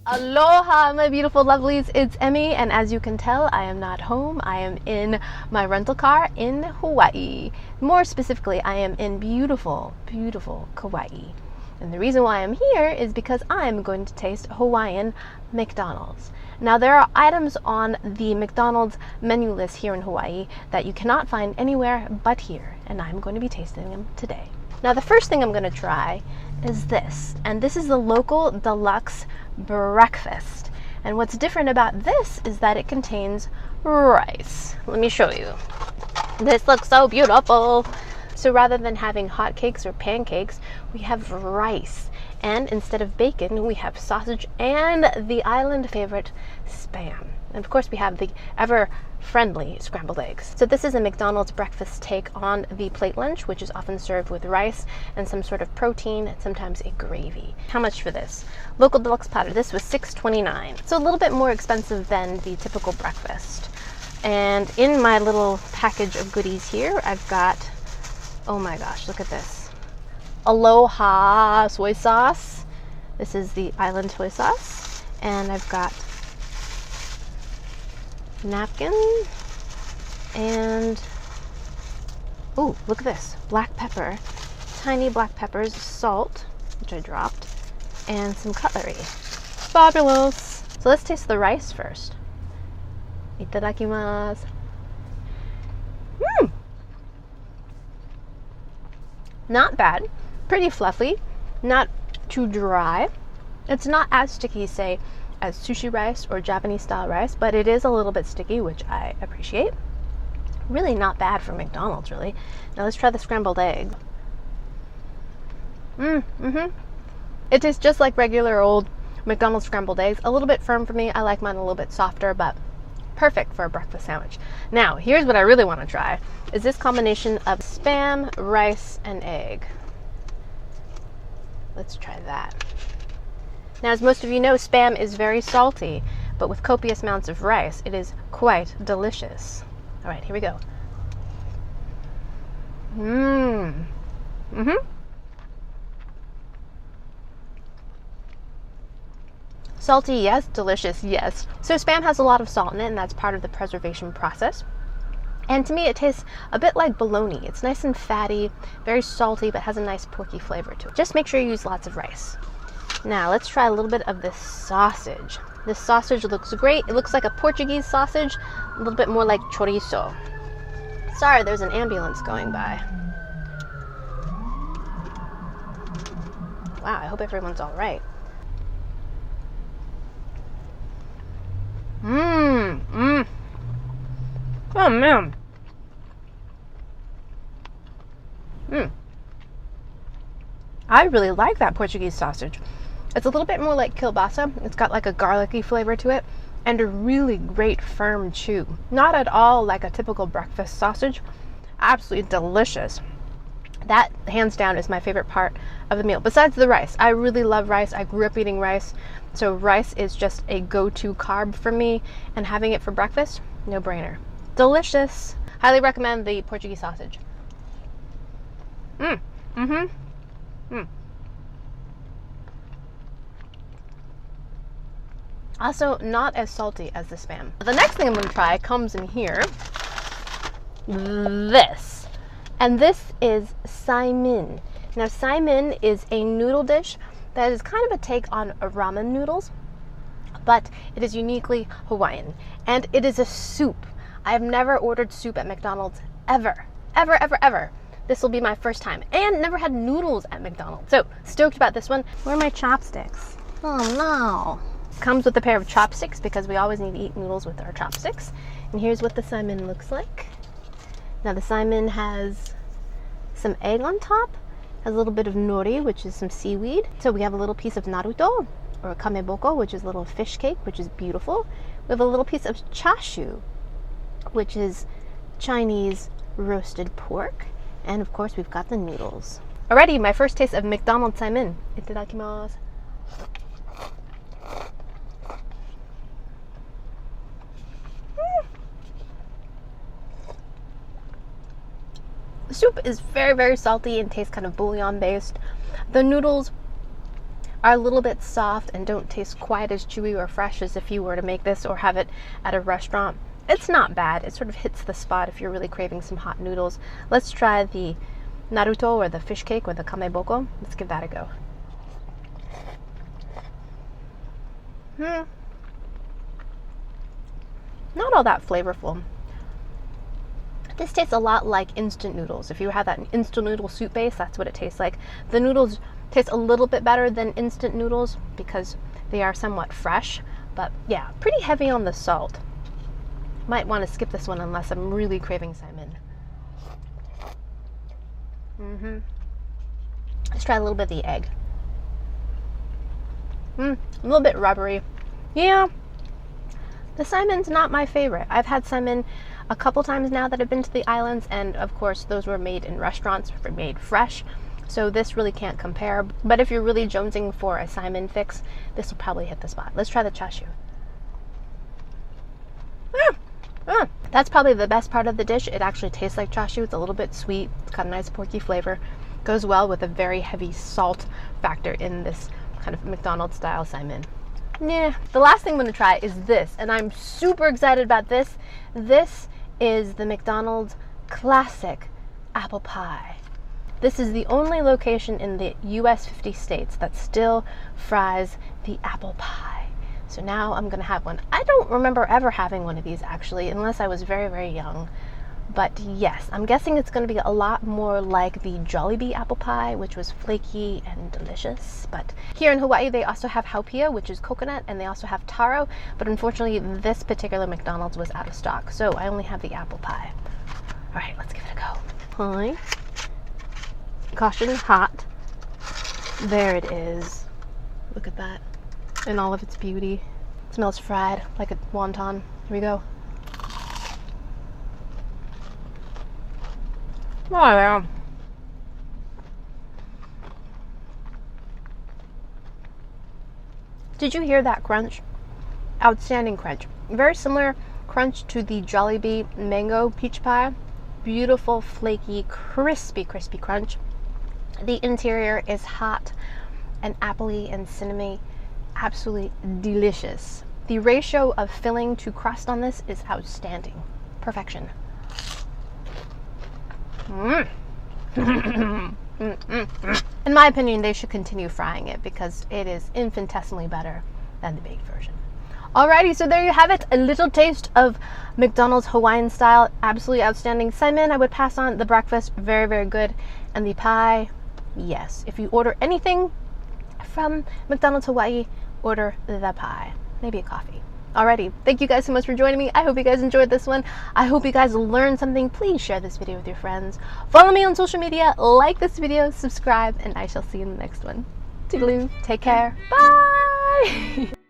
Aloha, my beautiful lovelies. It's Emmy, and as you can tell, I am not home. I am in my rental car in Hawaii. More specifically, I am in beautiful, beautiful Kauai. And the reason why I'm here is because I'm going to taste Hawaiian McDonald's. Now, there are items on the McDonald's menu list here in Hawaii that you cannot find anywhere but here, and I'm going to be tasting them today. Now, the first thing I'm going to try is this, and this is the local Deluxe breakfast. And what's different about this is that it contains rice. Let me show you. This looks so beautiful. So rather than having hotcakes or pancakes, we have rice. And instead of bacon, we have sausage and the island favorite, Spam. And of course, we have the ever-friendly scrambled eggs. So this is a McDonald's breakfast take on the plate lunch, which is often served with rice and some sort of protein, and sometimes a gravy. How much for this? Local deluxe platter. This was $6.29. So a little bit more expensive than the typical breakfast. And in my little package of goodies here, I've got, oh my gosh, look at this. Aloha soy sauce. This is the island soy sauce. And I've got napkin and oh, look at this, black pepper, tiny black peppers, salt, which I dropped, and some cutlery. Fabulous. So let's taste the rice first. Itadakimasu. Not bad, pretty fluffy, not too dry. It's not as sticky, say, as sushi rice or Japanese style rice, but it is a little bit sticky, which I appreciate. Really not bad for McDonald's, really. Now let's try the scrambled egg. It tastes just like regular old McDonald's scrambled eggs. A little bit firm for me. I like mine a little bit softer, but perfect for a breakfast sandwich. Now, here's what I really want to try, is this combination of Spam, rice, and egg. Let's try that. Now, as most of you know, Spam is very salty, but with copious amounts of rice, it is quite delicious. All right, here we go. Salty, yes. Delicious, yes. So Spam has a lot of salt in it, and that's part of the preservation process. And to me, it tastes a bit like bologna. It's nice and fatty, very salty, but has a nice porky flavor to it. Just make sure you use lots of rice. Now, let's try a little bit of this sausage. This sausage looks great. It looks like a Portuguese sausage, a little bit more like chorizo. Sorry, there's an ambulance going by. Wow, I hope everyone's all right. Oh, man. I really like that Portuguese sausage. It's a little bit more like kielbasa. It's got like a garlicky flavor to it and a really great firm chew. Not at all like a typical breakfast sausage. Absolutely delicious. That, hands down, is my favorite part of the meal. Besides the rice. I really love rice. I grew up eating rice. So rice is just a go-to carb for me. And having it for breakfast, no brainer. Delicious. Highly recommend the Portuguese sausage. Also, not as salty as the Spam. The next thing I'm going to try comes in here. This. And this is saimin. Now, saimin is a noodle dish that is kind of a take on ramen noodles, but it is uniquely Hawaiian. And it is a soup. I have never ordered soup at McDonald's ever. Ever, ever, ever. This will be my first time. And never had noodles at McDonald's. So, stoked about this one. Where are my chopsticks? Oh, no. Comes with a pair of chopsticks because we always need to eat noodles with our chopsticks. And here's what the saimin looks like. Now, the saimin has some egg on top, has a little bit of nori, which is some seaweed. So we have a little piece of naruto, or kameboko, which is a little fish cake, which is beautiful. We have a little piece of chashu, which is Chinese roasted pork. And of course, we've got the noodles. Alrighty, my first taste of McDonald's saimin. Itadakimasu. The soup is very, very salty and tastes kind of bouillon based. The noodles are a little bit soft and don't taste quite as chewy or fresh as if you were to make this or have it at a restaurant. It's not bad. It sort of hits the spot if you're really craving some hot noodles. Let's try the Naruto, or the fish cake, or the kameboko. Let's give that a go. Not all that flavorful. This tastes a lot like instant noodles. If you have that instant noodle soup base, that's what it tastes like. The noodles taste a little bit better than instant noodles because they are somewhat fresh, but yeah, pretty heavy on the salt. Might want to skip this one unless I'm really craving saimin. Let's try a little bit of the egg. A little bit rubbery. Yeah, the saimin's not my favorite. I've had saimin a couple times now that I've been to the islands, and of course those were made in restaurants, made fresh, so this really can't compare. But if you're really jonesing for a saimin fix, this will probably hit the spot. Let's try the chashu. That's probably the best part of the dish. It actually tastes like chashu. It's a little bit sweet. It's got a nice porky flavor. Goes well with a very heavy salt factor in this kind of McDonald's style saimin. Yeah. The last thing I'm going to try is this, and I'm super excited about this. This is the McDonald's classic apple pie. This is the only location in the US 50 states that still fries the apple pie. So now I'm going to have one. I don't remember ever having one of these actually, unless I was very, very young. But yes, I'm guessing it's going to be a lot more like the Jollibee apple pie, which was flaky and delicious. But here in Hawaii, they also have haupia, which is coconut, and they also have taro. But unfortunately, this particular McDonald's was out of stock, so I only have the apple pie. All right, let's give it a go. Hi. Caution, hot. There it is. Look at that. In all of its beauty. It smells fried like a wonton. Here we go. Oh yeah. Did you hear that crunch? Outstanding crunch. Very similar crunch to the Jollibee mango peach pie. Beautiful, flaky, crispy crunch. The interior is hot and appley and cinnamony. Absolutely delicious. The ratio of filling to crust on this is outstanding. Perfection. In my opinion, they should continue frying it because it is infinitesimally better than the baked version. Alrighty, so there you have it. A little taste of McDonald's Hawaiian style. Absolutely outstanding. Saimin, I would pass on. The breakfast, very, very good. And the pie, yes. If you order anything from McDonald's Hawaii, order the pie. Maybe a coffee. Alrighty, thank you guys so much for joining me. I hope you guys enjoyed this one. I hope you guys learned something. Please share this video with your friends. Follow me on social media, like this video, subscribe, and I shall see you in the next one. Toodaloo, take care, bye!